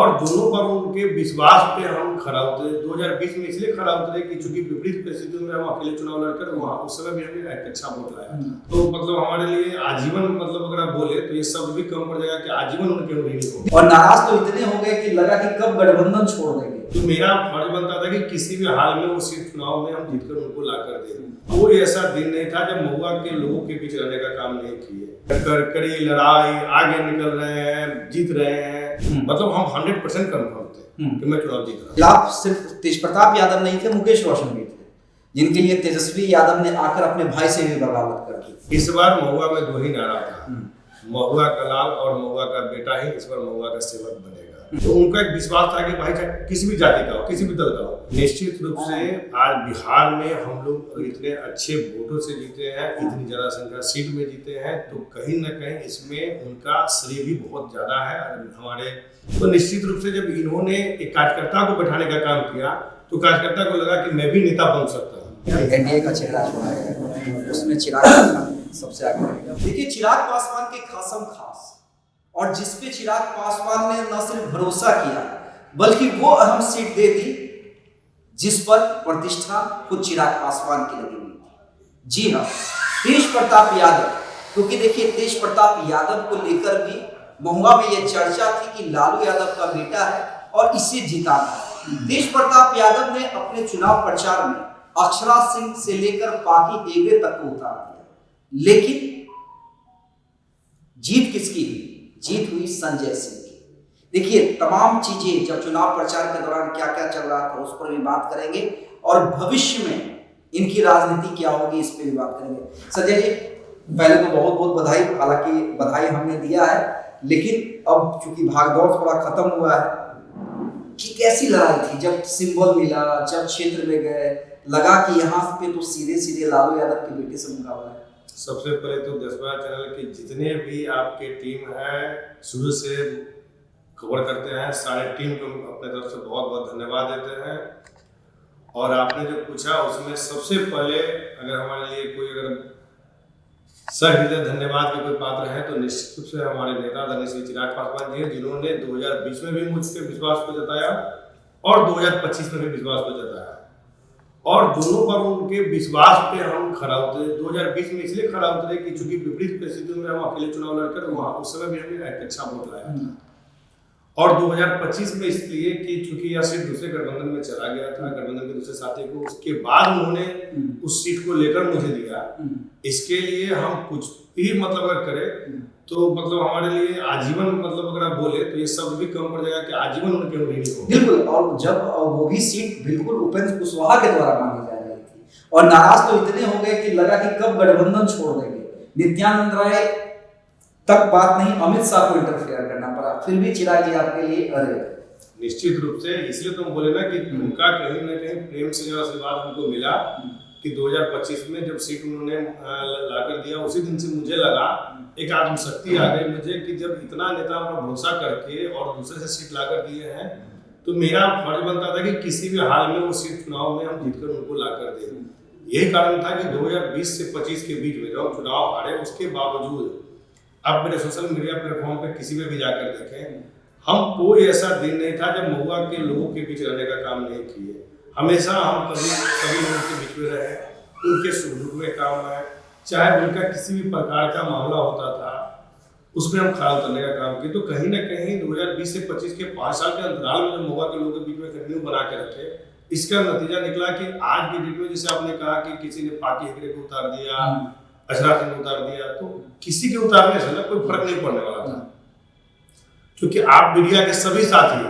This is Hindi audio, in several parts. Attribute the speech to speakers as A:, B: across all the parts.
A: और दोनों पर उनके विश्वास पे हम खरा उतरे। 2020 में इसलिए खरा उतरे कि चूंकि विपरीत परिस्थितियों में हम अकेले चुनाव लड़कर वहाँ उस समय भी हमने एक अच्छा वोट लाया, तो मतलब हमारे लिए आजीवन, मतलब अगर आप बोले तो ये शब्द भी कम पड़ जाएगा कि आजीवन उनके ऋणी हो।
B: और नाराज तो इतने हो गए कि लगा कि कब गठबंधन छोड़ देंगे।
A: तो मेरा फर्ज बनता था कि किसी भी हाल में वो सीट चुनाव में हम जीतकर उनको ला कर दें। कोई ऐसा दिन नहीं था जब महुआ के लोगों के बीच रहने का काम नहीं किए। कड़ी लड़ाई, आगे निकल रहे हैं, जीत रहे हैं, मतलब हम 100% कंफर्म थे कि मैं चुनाव जीत रहा।
B: आप सिर्फ तेज प्रताप यादव नहीं थे, मुकेश रोशन भी थे, जिनके लिए तेजस्वी यादव ने आकर अपने भाई से भी बगावत कर दी।
A: इस बार महुआ में दो ही नारा था, महुआ का लाल और महुआ का बेटा ही इस बार महुआ का सेवक बनेगा। तो उनका एक विश्वास था कि भाई चाहे किसी भी जाति का हो, किसी भी दल का हो, निश्चित रूप से आज बिहार में हम लोग इतने अच्छे वोटों से जीते हैं, इतनी ज्यादा संख्या सीट में जीते हैं, तो कहीं ना कहीं इसमें उनका श्रेय भी बहुत ज्यादा है हमारे। तो निश्चित रूप से जब इन्होंने एक कार्यकर्ता को बैठाने का काम किया तो कार्यकर्ता को लगा कि मैं भी नेता बन सकता हूँ।
B: एनडीए का चेहरा छोड़ा गया, उसमें चिराग पासवान सबसे आगे रहेगा। देखिए, चिराग पासवान के खासम खास, और जिसपे चिराग पासवान ने न सिर्फ भरोसा किया बल्कि वो अहम सीट दे दी जिस पर प्रतिष्ठा खुद चिराग पासवान की लगी हुई। जी हाँ, तेज प्रताप यादव, क्योंकि देखिए तेज प्रताप यादव को लेकर भी महुआ में यह चर्चा थी कि लालू यादव का बेटा है और इसे जिताना। तेज प्रताप यादव ने अपने चुनाव प्रचार में अक्षरा सिंह से लेकर पाकी हेगड़े तक को उतार दिया, लेकिन जीत किसकी हुई? जीत हुई संजय सिंह की। देखिए, तमाम चीजें जब चुनाव प्रचार के दौरान क्या क्या चल रहा था उस पर भी बात करेंगे, और भविष्य में इनकी राजनीति क्या होगी इस पर भी बात करेंगे। संजय जी, पहले तो बहुत बहुत बधाई, हालांकि बधाई हमने दिया है, लेकिन अब चूंकि भागदौड़ थोड़ा खत्म हुआ है, कि कैसी लड़ाई थी जब सिंबल मिला, जब क्षेत्र में गए, लगा कि यहाँ पे तो सीधे सीधे लालू यादव के बेटे से मुकाबला है।
A: सबसे पहले तो दसवा चैनल के जितने भी आपके टीम है शुरू से खबर करते हैं, सारे टीम को अपने तरफ से बहुत बहुत धन्यवाद देते हैं। और आपने जो पूछा उसमें सबसे पहले अगर हमारे लिए कोई अगर सहृदय धन्यवाद के कोई पात्र है तो निश्चित रूप से हमारे नेता आदरणीय श्री चिराग पासवान जी हैं, जिन्होंने 2020 में भी मुझ पे विश्वास को जताया और 2025 में भी विश्वास को जताया, और दोनों पर उनके विश्वास पे हम खरा उतरे। 2020 में इसलिए खरा उतरे कि चूंकि विपरीत परिस्थितियों में हम अकेले चुनाव लड़कर वहाँ उस समय भी हमने एक अच्छा वोट लाया था, और 2025 में इसलिए कि चूंकि यह सीट दूसरे गठबंधन में चला गया था, गठबंधन के दूसरे साथी को, उसके बाद उन्होंने उस सीट को लेकर मुझे दिया। इसके लिए हम कुछ भी मतलब अगर करें तो मतलब हमारे लिए आजीवन, मतलब अगर आप बोले तो ये शब्द भी कम पड़ जाएगा कि आजीवन उनके ऋणी हो।
B: बिल्कुल, और जब वो भी सीट बिल्कुल उपेंद्र कुशवाहा के द्वारा मांगी जा रही थी, और नाराज तो इतने हो गए कि लगा कि कब गठबंधन छोड़ देंगे। नित्यानंद राय तक बात नहीं, अमित शाह को इंटरफेयर करना पड़ा, फिर भी चिराग जी आपके लिए अरे।
A: निश्चित रूप से इसलिए तो हम बोले ना कि उनका कहीं ना कहीं प्रेम से जो आशीर्वाद हमको मिला कि 2025 में जब सीट उन्होंने लाकर दिया, उसी दिन से मुझे लगा एक आत्मशक्ति आ गई मुझे कि जब इतना नेता पर भरोसा करके और दूसरे से सीट लाकर दिए हैं तो मेरा फर्ज बनता था कि किसी भी हाल में वो सीट चुनाव में हम जीतकर उनको लाकर दें। यही कारण था कि 2020 से 25 के बीच में जब हम चुनाव हारे, उसके बावजूद अब मेरे सोशल मीडिया प्लेटफॉर्म पे किसी पे भी जाकर देखें, हम कोई ऐसा दिन नहीं था जब महुआ के लोगों के बीच रहने का काम नहीं किए। हमेशा हम कभी लोगों के बीच में रहे, उनके सुख दुख में काम आए, चाहे उनका किसी भी प्रकार का मामला होता था उसमें हम खड़ा उतरने का काम किए। तो कहीं ना कहीं 2020 से 25 के 5 साल के अंतराल में जो महुआ के लोगों के बीच में कंटिन्यू बना के रखे, इसका नतीजा निकला कि आज की डेट में जैसे आपने कहा कि किसी ने पाकी हेगड़े को उतार दिया, अक्षरा सिंह को उतार दिया, तो किसी के उतारने से ना कोई फर्क नहीं पड़ने वाला था, क्योंकि आप मीडिया के सभी साथी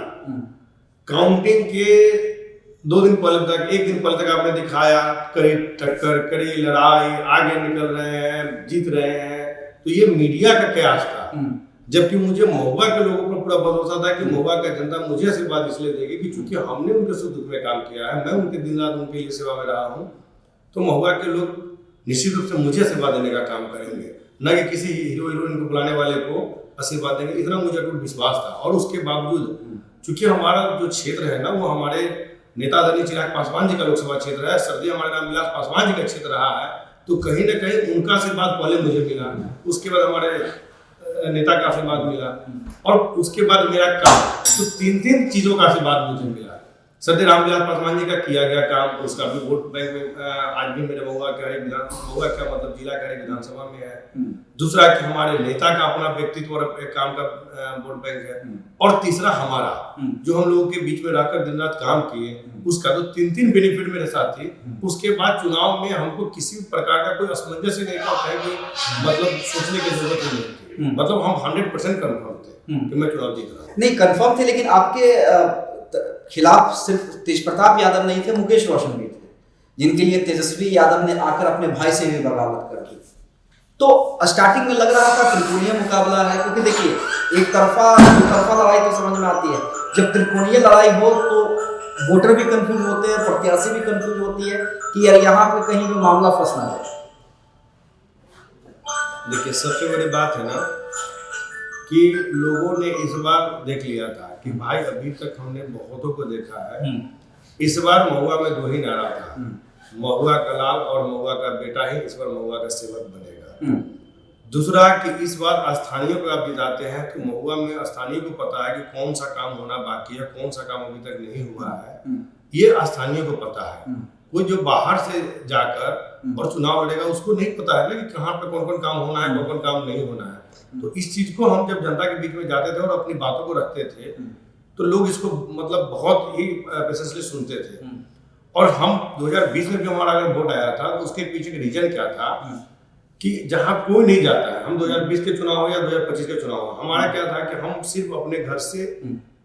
A: काउंटिंग के 2 दिन पहले तक, 1 दिन पहले तक आपने दिखाया कड़ी टक्कर, कड़ी लड़ाई, आगे निकल रहे हैं, जीत रहे हैं, तो ये मीडिया का कयास था। जबकि मुझे महुआ के लोगों पर पूरा भरोसा था कि महुआ का जनता मुझे आशीर्वाद इसलिए देगी कि चूंकि हमने उनके सुख दुख में काम किया है, मैं उनके दिन रात उनके लिए सेवा में रहा हूँ, तो महुआ के लोग निश्चित रूप से मुझे आशीर्वाद देने का काम करेंगे, न कि किसी हीरो हीरोइन को बुलाने वाले को आशीर्वाद देंगे। इतना मुझे अटूट विश्वास था। और उसके बावजूद चूंकि हमारा जो क्षेत्र है ना वो हमारे नेता आदरणीय चिराग पासवान जी का लोकसभा क्षेत्र है, सर्दी हमारे रामविलास पासवान जी का क्षेत्र रहा है, तो कहीं ना कहीं उनका आशीर्वाद पहले मुझे मिला, उसके बाद हमारे नेता का आशीर्वाद मिला और उसके बाद मेरा काम, तो 3 चीजों का आशीर्वाद मुझे मिला। सर रामविलास पासवान जी का किया गया काम, उसका भी वोट बैंक में आज भी मेरे महुआ का मतलब जिला का विधानसभा में है। दूसरा कि हमारे नेता का अपना व्यक्तित्व और एक काम का वोट बैंक है। और तीसरा हमारा जो हम लोगों के बीच में रहकर दिन रात काम किए उसका, तो 3 बेनिफिट मेरे साथ थी। उसके बाद चुनाव में हमको किसी प्रकार का कोई असमंजस ही नहीं था, कोई मतलब सोचने की जरूरत नहीं थी। मतलब हम 100% कंफर्म थे कि मैं चुनाव जीत रहा हूँ।
B: नहीं कंफर्म थे, लेकिन आपके खिलाफ सिर्फ तेज प्रताप यादव नहीं थे, मुकेश रोशन भी थे, जिनके लिए तेजस्वी यादव ने आकर अपने भाई से भी बगावत कर दी। तो स्टार्टिंग में लग रहा था त्रिकोणीय मुकाबला है, क्योंकि देखिए एक तरफा लड़ाई तो समझ में आती है, जब त्रिकोणीय लड़ाई हो तो वोटर भी कंफ्यूज होते हैं, प्रत्याशी भी कंफ्यूज होती है कि यार यहाँ पे कहीं भी मामला फंस ना जाए।
A: देखिए सबसे बड़ी बात है ना कि लोगों ने इस बार देख लिया था कि भाई अभी तक हमने बहुतों को देखा है, इस बार महुआ में 2 ही नारा था, महुआ का लाल और महुआ का बेटा ही इस बार महुआ का सेवक बनेगा। दूसरा कि इस बार स्थानीय को आप जिताते हैं तो महुआ में स्थानीय को पता है कि कौन सा काम होना बाकी है, कौन सा काम अभी तक नहीं हुआ है, ये स्थानीय को पता है। कोई जो बाहर से जाकर और चुनाव लड़ेगा उसको नहीं पता है कि कहाँ पे कौन कौन काम होना है, कौन कौन काम नहीं होना है। तो इस चीज को हम जब जनता के बीच में जाते थे और अपनी बातों को रखते थे तो लोग इसको मतलब बहुत ही पेशेंसली सुनते थे। और हम 2020 में भी हमारा अगर वोट आया था तो उसके पीछे का रीजन क्या था कि जहाँ कोई नहीं जाता है, हम 2020 के चुनाव हो या 2025 के चुनाव हो, हमारा क्या था कि हम सिर्फ अपने घर से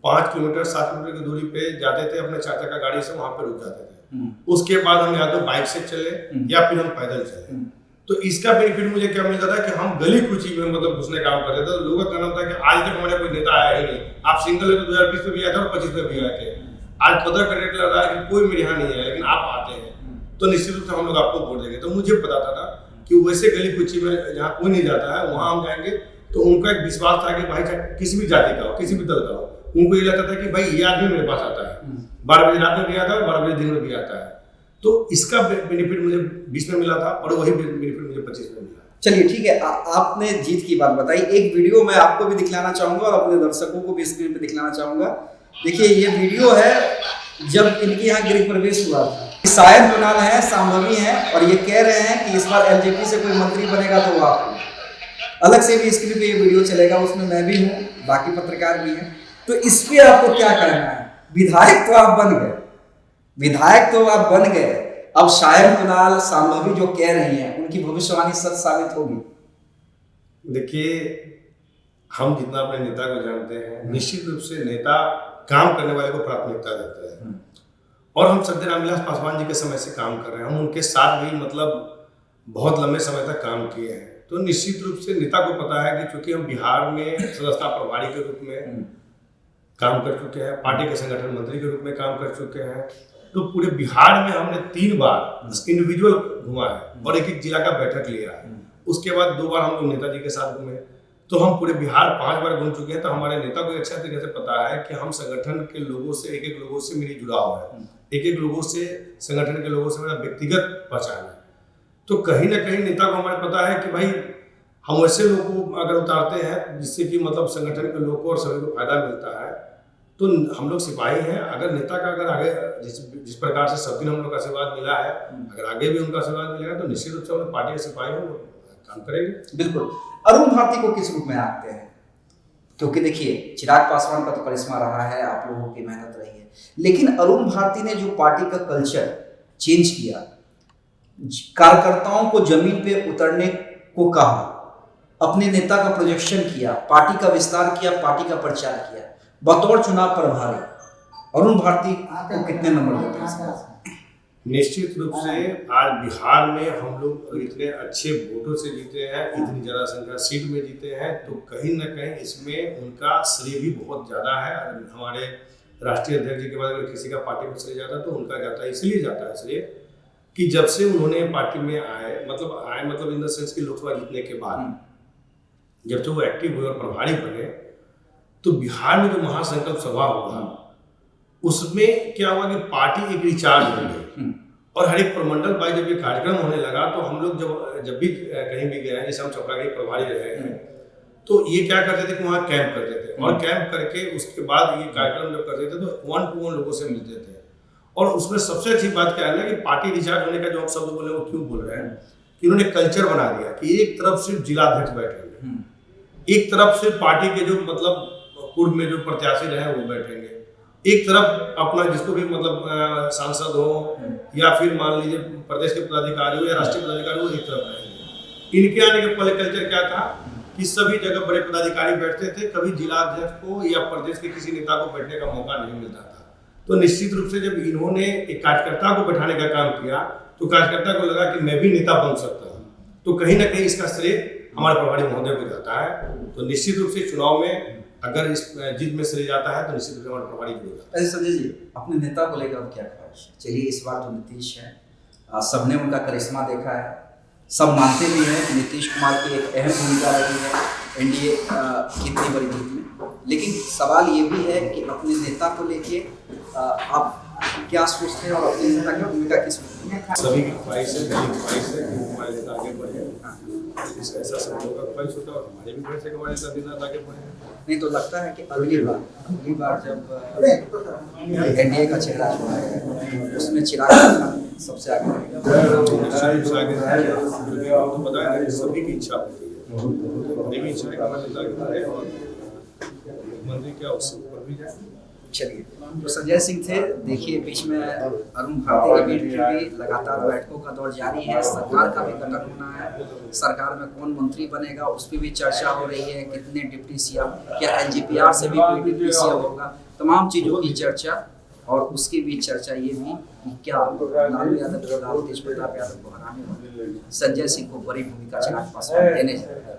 A: 5 किलोमीटर 7 किलोमीटर की दूरी पे जाते थे, अपने 4 चक्का गाड़ी से वहां पे रुक जाते थे। उसके बाद हम या तो बाइक से चले या फिर हम पैदल चले। तो इसका बेनिफिट मुझे क्या मिलता था कि हम गली कुची में मतलब घुसने काम करते थे। तो लोगों का कहना था कि आज तक हमारे कोई नेता आया ही नहीं, आप सिंगल 2020 में भी आए थे और 25 में भी आए थे, आज 15 का रेट लग रहा है कि कोई मेरे यहाँ नहीं है, लेकिन आप आते हैं तो निश्चित रूप से हम लोग आपको वोट देंगे। तो मुझे पता था कि वैसे गली कुची में जहाँ कोई नहीं जाता है वहां हम जाएंगे तो उनका एक विश्वास था कि भाई चाहे किसी भी जाति का हो, किसी भी दल का हो, उनको ये लगता था कि भाई ये आदमी मेरे पास आता है, 12 बजे रात में भी आता है और 12 बजे दिन में भी आता है। तो इसका बेनिफिट मुझे 20 में मिला था और वही बेनिफिट मुझे 25 में मिला।
B: चलिए ठीक है, आपने जीत की बात बताई, एक वीडियो मैं आपको भी दिखलाना चाहूंगा और अपने दर्शकों को भी स्क्रीन पे दिखलाना चाहूंगा। देखिए ये वीडियो है जब इनके यहाँ गृह प्रवेश हुआ था। शायद कुणाल है, संभवी है और ये कह रहे हैं कि इस बार एलजेपी से कोई मंत्री बनेगा तो वो आप। अलग से भी स्क्रीन पे ये वीडियो चलेगा, उसमें मैं भी हूँ, बाकी पत्रकार भी हैं। तो इस पे आपको क्या कहना है? विधायक तो आप बन गए, अब शायद कुणाल संभवी जो कह रही हैं उनकी भविष्यवाणी सच साबित होगी।
A: देखिए हम जितना अपने नेता को जानते हैं, निश्चित रूप से नेता काम करने वाले को प्राथमिकता देते हैं और हम सर रामविलास पासवान जी के समय से काम कर रहे हैं, हम उनके साथ भी मतलब बहुत लंबे समय तक काम किए हैं। तो निश्चित रूप से नेता को पता है कि चूंकि हम बिहार में सदस्यता प्रभारी के रूप में काम कर चुके हैं, पार्टी के संगठन मंत्री के रूप में काम कर चुके हैं, तो पूरे बिहार में हमने 3 बार इंडिविजुअल घुमा है और एक जिला का बैठक लिया है। उसके बाद 2 बार हम लोग नेताजी के साथ घूमे, तो हम पूरे बिहार 5 बार घूम चुके हैं। तो हमारे नेता को अच्छा तरीके से पता है कि हम संगठन के लोगों से, एक लोगों से मेरी जुड़ाव है, एक लोगों से, संगठन के लोगों से मेरा व्यक्तिगत पहचान है। तो कहीं ना कहीं नेता को हमारे पता है कि भाई हम वैसे लोगों को अगर उतारते हैं जिससे कि मतलब संगठन के लोगों को और सभी को फायदा मिलता है, तो हम लोग सिपाही हैं। अगर नेता का अगर आगे जिस प्रकार से सब दिन हम लोग का आशीर्वाद मिला है, अगर आगे भी उनका आशीर्वाद मिलेगा तो निश्चित रूप से हम लोग पार्टी के सिपाही हैं, काम करेंगे।
B: बिल्कुल। अरुण भारती को किस रूप में आंकते हैं? क्योंकि देखिए चिराग पासवान का तो करिश्मा रहा है, आप लोगों की मेहनत रही है, लेकिन अरुण भारती ने जो पार्टी का कल्चर चेंज किया, कार्यकर्ताओं को जमीन पे उतरने को कहा, अपने नेता का प्रोजेक्शन किया, पार्टी का विस्तार किया, पार्टी का प्रचार किया, बतौर चुनाव प्रभारी अरुण भारती को कितने नंबर देते हैं?
A: निश्चित रूप से आज बिहार में हम लोग इतने अच्छे वोटों से जीते हैं, इतनी ज़्यादा संख्या सीट में जीते हैं, तो कहीं ना कहीं इसमें उनका श्रेय भी बहुत ज़्यादा है। हमारे राष्ट्रीय अध्यक्ष जी के बाद अगर किसी का पार्टी में श्रेय जाता है तो उनका जाता है। इसलिए जाता है श्रेय कि जब से उन्होंने पार्टी में आए मतलब इन द सेंस की लोकसभा जीतने के बाद जब से वो एक्टिव हुए और प्रभारी बने, तो बिहार में जो महासंकल्प सभा हुआ उसमें क्या हुआ कि पार्टी एक रिचार्ज हो गई और हर एक प्रमंडल बाई जब ये कार्यक्रम होने लगा तो हम लोग जब भी कहीं भी गए हैं, जैसे हम छपरा के प्रभारी रहे हैं, तो ये क्या करते थे कि वहाँ कैंप करते थे, और कैंप करके उसके बाद ये कार्यक्रम जब करते थे तो 1 to 1 लोगों से मिलते थे। और उसमें सबसे अच्छी बात क्या है ना कि पार्टी रिचार्ज होने का जो हम शब्द बोले वो क्यों बोल रहे हैं कि उन्होंने कल्चर बना दिया कि एक तरफ सिर्फ जिलाध्यक्ष बैठेंगे, एक तरफ सिर्फ पार्टी के जो मतलब पूर्व में जो प्रत्याशी रहे वो बैठेंगे, एक तरफ अपना जिसको भी मतलब सांसद हो या फिर मान लीजिए प्रदेश के पदाधिकारी हो या राष्ट्रीय पदाधिकारी हो, एक तरफ रहेंगे। इनके आने के पहले कल्चर क्या था कि सभी जगह बड़े पदाधिकारी बैठते थे, कभी जिलाध्यक्ष को या प्रदेश के किसी नेता को बैठने का मौका नहीं मिलता था। तो निश्चित रूप से जब इन्होंने एक कार्यकर्ता को बैठाने का काम किया तो कार्यकर्ता को लगा कि मैं भी नेता बन सकता हूँ, तो कहीं ना कहीं इसका श्रेय हमारे प्रभारी महोदय को जाता है। तो निश्चित रूप से चुनाव में अगर इस जीत में श्रेय जाता है तो निश्चित रूप से हमारे प्रभारी को जाता है।
B: संजय जी, अपने नेता को लेकर अब क्या ख्वाहिश है? चलिए, इस बार जो नीतीश है, सबने उनका करिश्मा देखा है, सब मानते भी हैं कि नीतीश कुमार की एक अहम भूमिका रही है एनडीए की इतनी बड़ी जीत में, लेकिन सवाल ये भी है कि अपने नेता को लेके आप क्या सोचते हैं और अपने नेता की भूमिका किस में?
A: सभी की ख्वाहिश है, मेरी ख्वाहिश है कि हमारे नेता आगे बढ़े, ऐसा सब लोगों का ख्वाहिश होता है और हमारे भी ख्वाहिश है कि हमारे नेता आगे बढ़े।
B: नहीं तो लगता है कि अगली बार जब एनडीए का चेहरा छुड़ाएगा उसमें चिराग पासवान सबसे आगे रहेगा।
A: तो बताया ना, सभी की इच्छा होती है, मेरी भी इच्छा है कि हमारे नेता आगे बढ़े और मुख्यमंत्री क्या उससे ऊपर भी जाए।
B: चलिए, तो संजय सिंह थे। देखिए, बीच में अरुण भारती की भी लगातार बैठकों का दौर जारी है, सरकार का भी गठन होना है, सरकार में कौन मंत्री बनेगा उस पर भी चर्चा हो रही है, कितने डिप्टी सीएम, क्या एलजीपीआर से भी कोई डिप्टी सीएम होगा, तमाम चीज़ों की चर्चा। और उसकी भी चर्चा ये भी कि क्या लालू यादव को, तेज प्रताप यादव को हराने में संजय सिंह को बड़ी भूमिका चिराग पासवान देने जा रहे हैं।